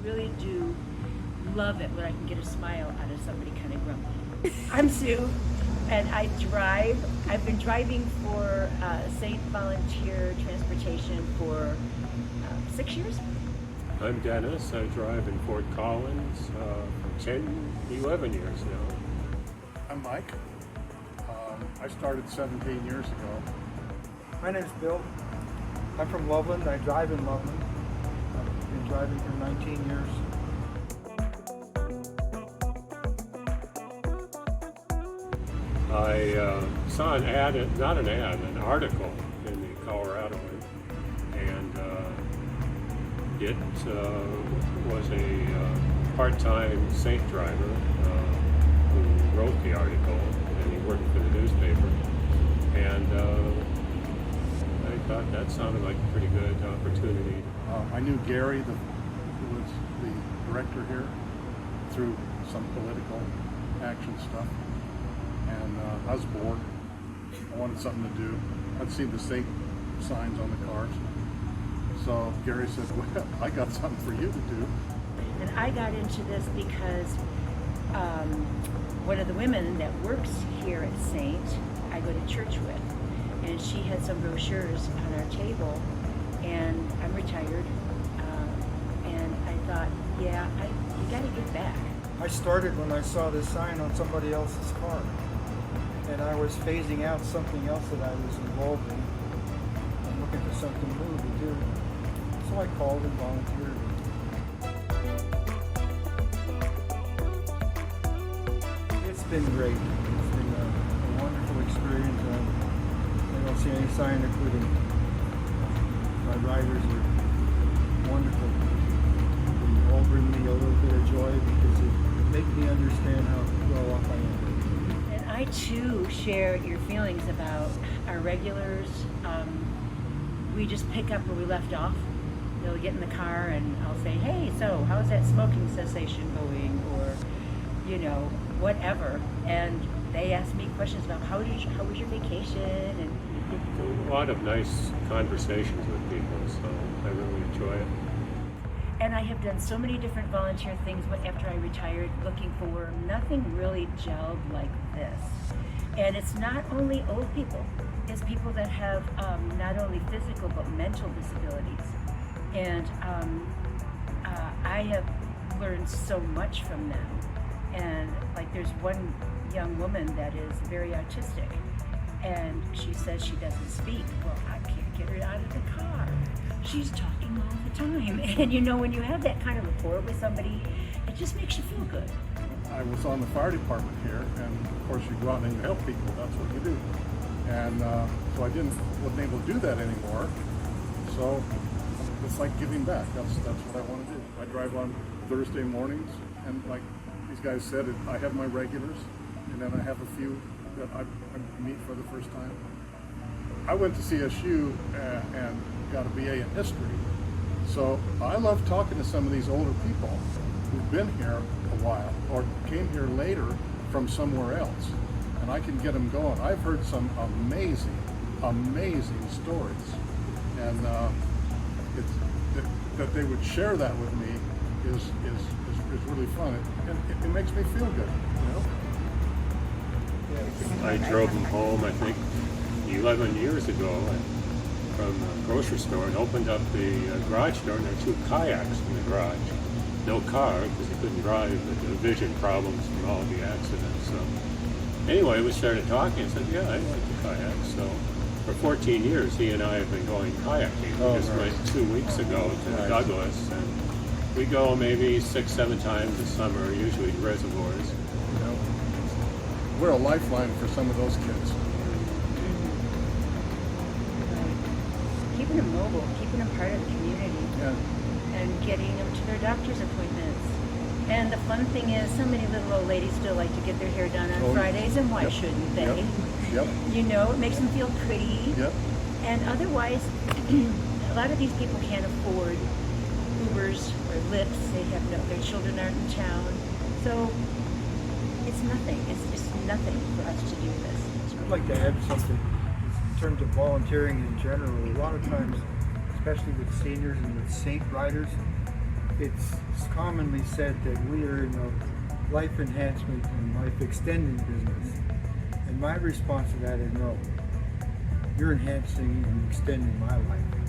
really do love it when I can get a smile out of somebody kind of grumpy. I'm Sue, and I've been driving for Saint Volunteer Transportation for 6 years. I'm Dennis. I drive in Fort Collins for 11 years now. I'm Mike. I started 17 years ago. My name's Bill. I'm from Loveland. I drive in Loveland. I've been driving for 19 years. I saw an ad, not an ad, an article in the Coloradoan, and it was a part-time Saint driver who wrote the article, and he worked for the newspaper. And I thought that sounded like a pretty good opportunity. I knew Gary, who was the director here, through some political action stuff. And I was bored. I wanted something to do. I'd seen the Saint signs on the cars. So Gary said, well, I got something for you to do. And I got into this because one of the women that works here at Saint, I go to church with, and she had some brochures on our table, and I'm retired, and I thought, yeah, you got to get back. I started when I saw this sign on somebody else's car, and I was phasing out something else that I was involved in. I'm looking for something new to do, so I called and volunteered. It's been great. It's been a wonderful experience. I don't see any sign of quitting. My riders are wonderful. They all bring me a little bit of joy because it makes me understand how well off I am. And I too share your feelings about our regulars. We just pick up where we left off. They'll get in the car and I'll say, hey, so how's that smoking cessation going? Or, you know, whatever. And they ask me questions about how was your vacation? And A lot of nice conversations with people, so I really enjoy it. And I have done so many different volunteer things after I retired, looking for nothing really gelled like this. And it's not only old people, it's people that have not only physical but mental disabilities. And I have learned so much from them. And like there's one young woman that is very autistic, and she says she doesn't speak. Well, I can't get her out of the car. She's talking all the time. And you know, when you have that kind of rapport with somebody, it just makes you feel good. I was on the fire department here, and of course you go out and you help people. That's what you do. And so I wasn't able to do that anymore. So it's like giving back. That's what I want to do. I drive on Thursday mornings, and like these guys said, I have my regulars, and then I have a few that I meet for the first time. I went to CSU and got a BA in history. So I love talking to some of these older people who've been here a while or came here later from somewhere else, and I can get them going. I've heard some amazing stories, and that they would share that with me is really fun. It makes me feel good, you know? I drove them home, I think, 11 years ago from the grocery store and opened up the garage door, and there were 2 kayaks in the garage. No car, because he couldn't drive, but the vision problems from all the accidents. So anyway, we started talking and said, yeah, I like the kayaks. So for 14 years, he and I have been going kayaking. We just went 2 weeks ago to Douglas, and we go maybe 6-7 times a summer, usually to reservoirs. You know, we're a lifeline for some of those kids. Keeping them mobile, keeping them part of the community, Yeah. and getting them to their doctor's appointments. And the fun thing is, so many little old ladies still like to get their hair done on Fridays, and why Yep. shouldn't they? Yep. You know, it makes them feel pretty. Yep. And otherwise, a lot of these people can't afford Ubers or Lyfts. They have their children aren't in town. So it's nothing. It's just nothing for us to do this. I'd like to add something in terms of volunteering in general. A lot of times, especially with seniors and with Saint riders, it's commonly said that we are in the life enhancement and life extending business. And my response to that is no. You're enhancing and extending my life.